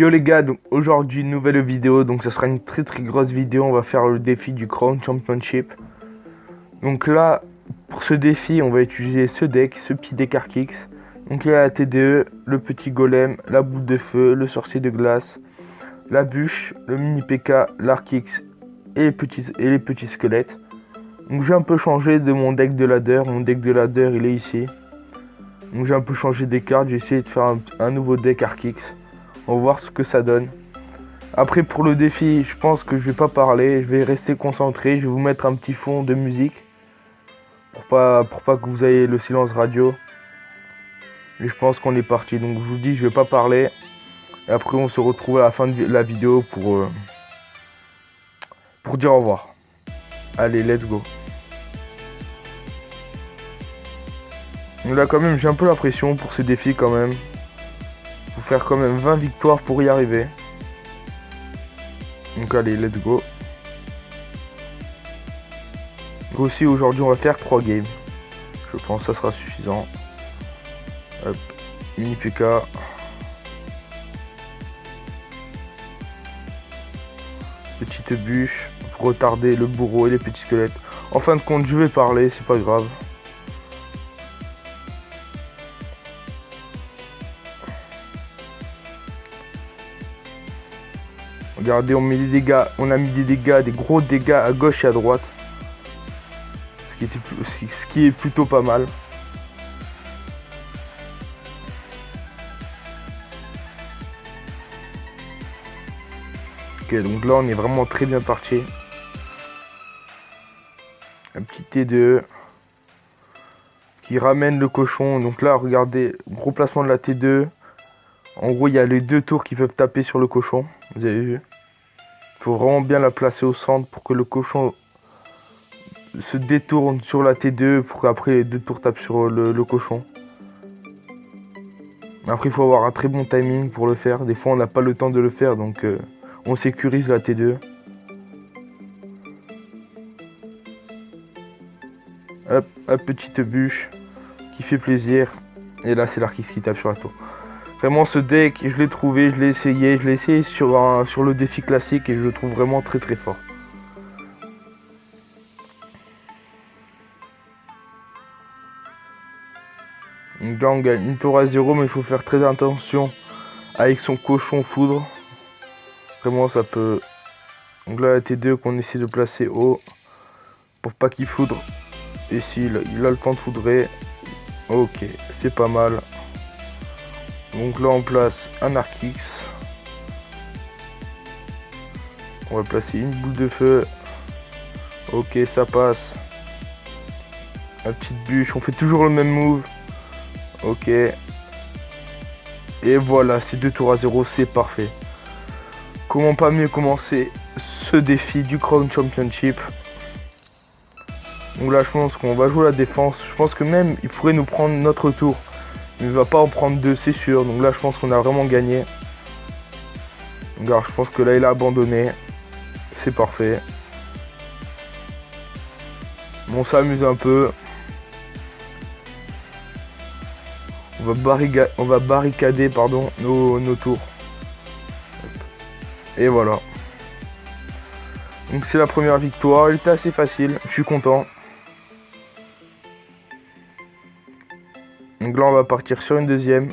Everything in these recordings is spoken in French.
Yo les gars, donc aujourd'hui nouvelle vidéo, donc ce sera une très grosse vidéo, on va faire le défi du Crown Championship. Donc là, pour ce défi, on va utiliser ce deck, ce petit deck Archix. Donc il y a la TDE, le petit golem, la boule de feu, le sorcier de glace, la bûche, le mini PK, l'Archix et les petits squelettes. Donc j'ai un peu changé de mon deck de ladder, il est ici. Donc j'ai un peu changé des cartes, j'ai essayé de faire un nouveau deck Archix. On va voir ce que ça donne. Après pour le défi, je pense que je vais pas parler, je vais rester concentré, je vais vous mettre un petit fond de musique pour pas que vous ayez le silence radio. Et je pense qu'on est parti. Donc je vous dis, je vais pas parler. Et après on se retrouve à la fin de la vidéo pour dire au revoir. Allez, let's go. Donc là quand même, j'ai un peu la pression pour ce défi quand même. Faut faire quand même 20 victoires pour y arriver. Donc allez, let's go. Donc aussi aujourd'hui on va faire 3 games. Je pense que ça sera suffisant. Hop, mini PK. Petite bûche pour retarder le bourreau et les petits squelettes. En fin de compte, je vais parler, c'est pas grave. Regardez, on met des dégâts, on a mis des dégâts, des gros dégâts à gauche et à droite. Ce qui est plutôt pas mal. Ok, donc là on est vraiment très bien parti. Un petit T2 qui ramène le cochon. Donc là regardez, gros placement de la T2. En gros il y a les deux tours qui peuvent taper sur le cochon. Vous avez vu? Il faut vraiment bien la placer au centre pour que le cochon se détourne sur la T2 pour qu'après les deux tours tapent sur le cochon. Après il faut avoir un très bon timing pour le faire. Des fois on n'a pas le temps de le faire, donc on sécurise la T2. Hop, petite bûche qui fait plaisir. Et là c'est l'Archix qui tape sur la tour. Vraiment ce deck, je l'ai trouvé, je l'ai essayé sur le défi classique et je le trouve vraiment très fort. Donc là on gagne une tour à 0, mais il faut faire très attention avec son cochon foudre. Vraiment ça peut... Donc là la T2 qu'on essaie de placer haut pour pas qu'il foudre. Et s'il il a le temps de foudrer. Ok, c'est pas mal. Donc là on place un Archix. On va placer une boule de feu. Ok, ça passe. La petite bûche, on fait toujours le même move. Ok. Et voilà, c'est 2 tours à 0, c'est parfait. Comment pas mieux commencer ce défi du Crown Championship. Donc là je pense qu'on va jouer la défense. Je pense que même il pourrait nous prendre notre tour. Mais il va pas en prendre 2, c'est sûr. Donc là je pense qu'on a vraiment gagné. Donc alors, je pense que là il a abandonné. C'est parfait. Bon, on s'amuse un peu. On va barricader pardon, nos tours. Et voilà. Donc c'est la première victoire. Elle était assez facile. Je suis content. Donc là on va partir sur une deuxième.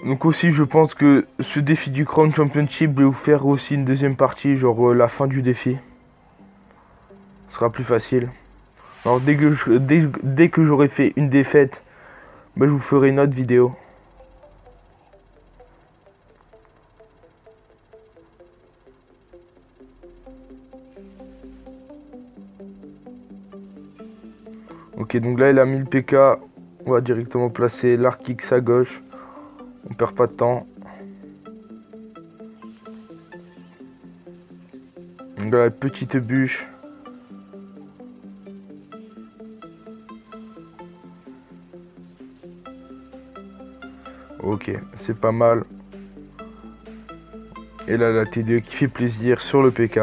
Donc aussi je pense que ce défi du Crown Championship, je vais vous faire aussi une deuxième partie, genre la fin du défi. Ce sera plus facile. Alors dès que j'aurai fait une défaite, bah, je vous ferai une autre vidéo. Ok, donc là il a mis le PK. On va directement placer l'Archix à gauche. On perd pas de temps. Donc là la petite bûche. Ok, c'est pas mal. Et là la T2 qui fait plaisir sur le PK.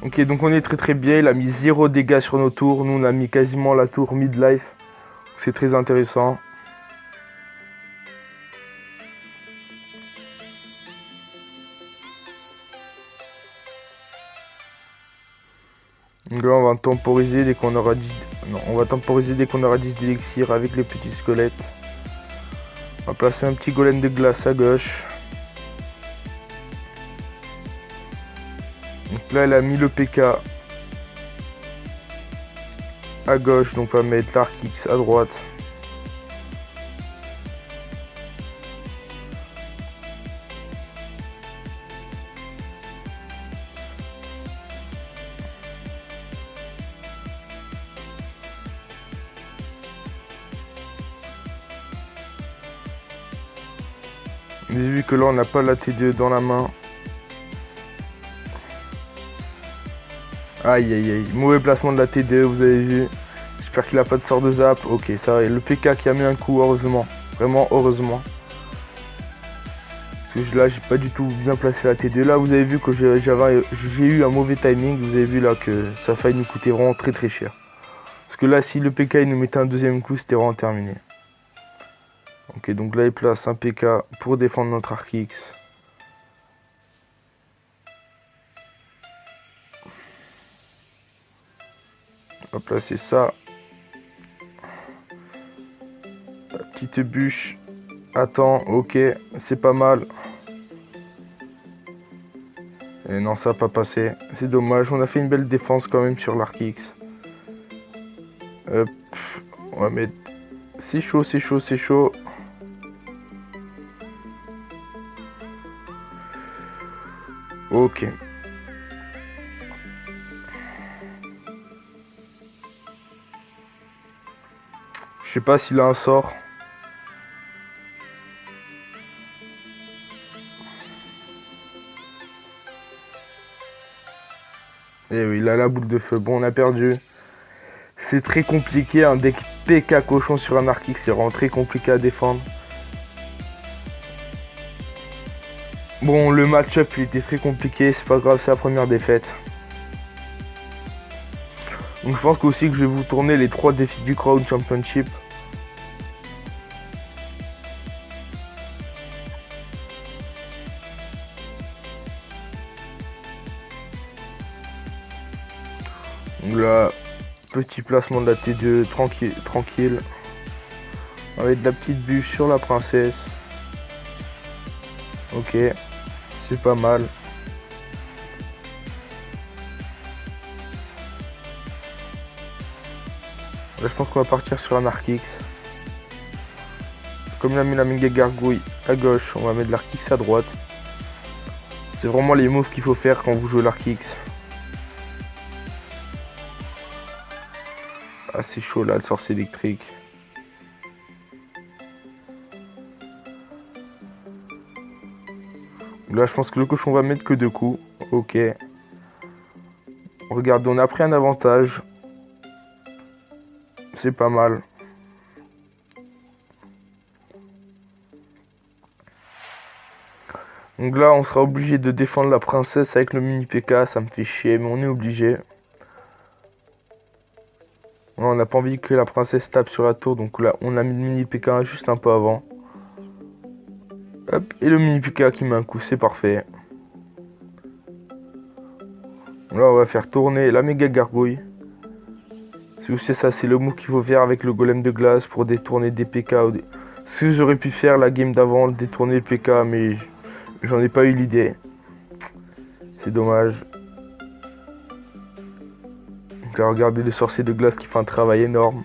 Ok, donc on est très bien. Il a mis 0 dégâts sur nos tours. Nous, on a mis quasiment la tour midlife. C'est très intéressant. Donc là, on va temporiser dès qu'on aura 10... Non, on va temporiser dès qu'on aura 10 d'élixir avec les petits squelettes. On va placer un petit golem de glace à gauche. Donc là, elle a mis le PK à gauche. Donc on va mettre l'Arkix à droite. Vous avez vu que là, on n'a pas la T2 dans la main. Aïe aïe aïe, mauvais placement de la T2, vous avez vu. J'espère qu'il a pas de sort de zap. Ok, ça va. Le PK qui a mis un coup, heureusement. Vraiment, heureusement. Parce que là, j'ai pas du tout bien placé la T2. Là, vous avez vu que j'ai eu un mauvais timing. Vous avez vu là que ça a failli nous coûter vraiment très cher. Parce que là, si le PK il nous mettait un deuxième coup, c'était vraiment terminé. Ok, donc là, il place un PK pour défendre notre Arkix. On va placer ça. La petite bûche. Attends, ok, c'est pas mal. Et non, ça n'a pas passé. C'est dommage. On a fait une belle défense quand même sur l'Arkix. Hop. On va mettre... C'est chaud, c'est chaud, c'est chaud. Ok. Je sais pas s'il a un sort. Et oui, il a la boule de feu. Bon, on a perdu. C'est très compliqué. Un deck PK cochon sur un Arkix, c'est vraiment très compliqué à défendre. Bon, le match-up, il était très compliqué. C'est pas grave, c'est la première défaite. Donc je pense aussi que je vais vous tourner les 3 défis du Crown Championship. Donc là, petit placement de la T2, tranquille. Avec de la petite bûche sur la princesse. Ok, c'est pas mal. Là, je pense qu'on va partir sur un Arkix. Comme il a mis la méga gargouille à gauche, on va mettre l'Arkix à droite. C'est vraiment les moves qu'il faut faire quand vous jouez l'Arkix. Ah, c'est chaud là, le sorcier électrique. Là, je pense que le cochon va mettre que 2 coups. Ok. Regardez, on a pris un avantage. C'est pas mal. Donc là, on sera obligé de défendre la princesse avec le mini PK. Ça me fait chier, mais on est obligé. On n'a pas envie que la princesse tape sur la tour. Donc là, on a mis le mini PK juste un peu avant. Hop, et le mini PK qui met un coup, c'est parfait. Là, on va faire tourner la méga gargouille. Si vous savez ça, c'est le move qu'il faut faire avec le golem de glace pour détourner des PK. Ce que j'aurais pu faire la game d'avant, détourner le PK, mais j'en ai pas eu l'idée. C'est dommage. Donc là, regardez le sorcier de glace qui fait un travail énorme.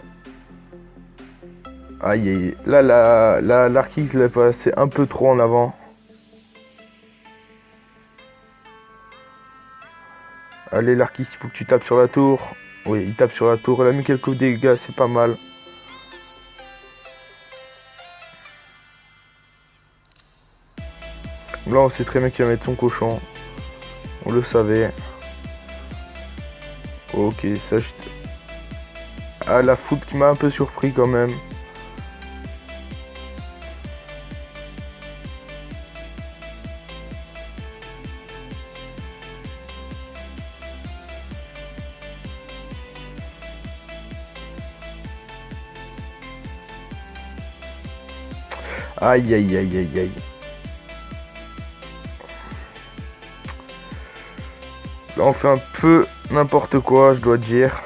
Aïe aïe. Là, l'Arkix l'a passé un peu trop en avant. Allez, l'Arkix, il faut que tu tapes sur la tour. Oui, il tape sur la tour. Il a mis quelques dégâts, c'est pas mal. Là, on sait très bien qu'il va mettre son cochon. On le savait. Ok, ça... Ah, la foot qui m'a un peu surpris quand même. Aïe, aïe, aïe, aïe, aïe. Là, on fait un peu n'importe quoi, je dois dire.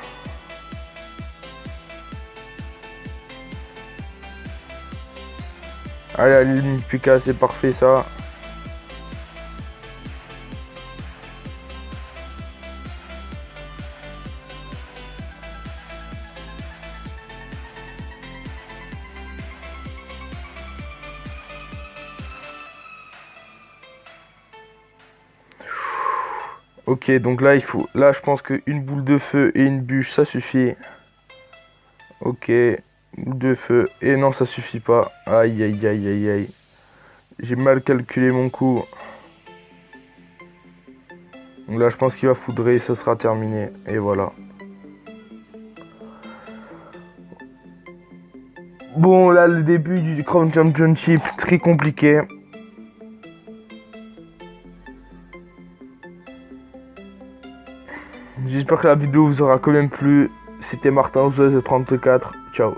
Allez, la ligne Pika, c'est parfait ça. Ok, donc là, il faut... Là, je pense qu'une boule de feu et une bûche, ça suffit. Ok, boule de feu. Et non, ça suffit pas. Aïe, aïe, aïe, aïe, aïe. J'ai mal calculé mon coup. Donc là, je pense qu'il va foudrer, ça sera terminé. Et voilà. Bon, là, le début du Crown Championship, très compliqué. J'espère que la vidéo vous aura quand même plu. C'était Martin, 34. Ciao.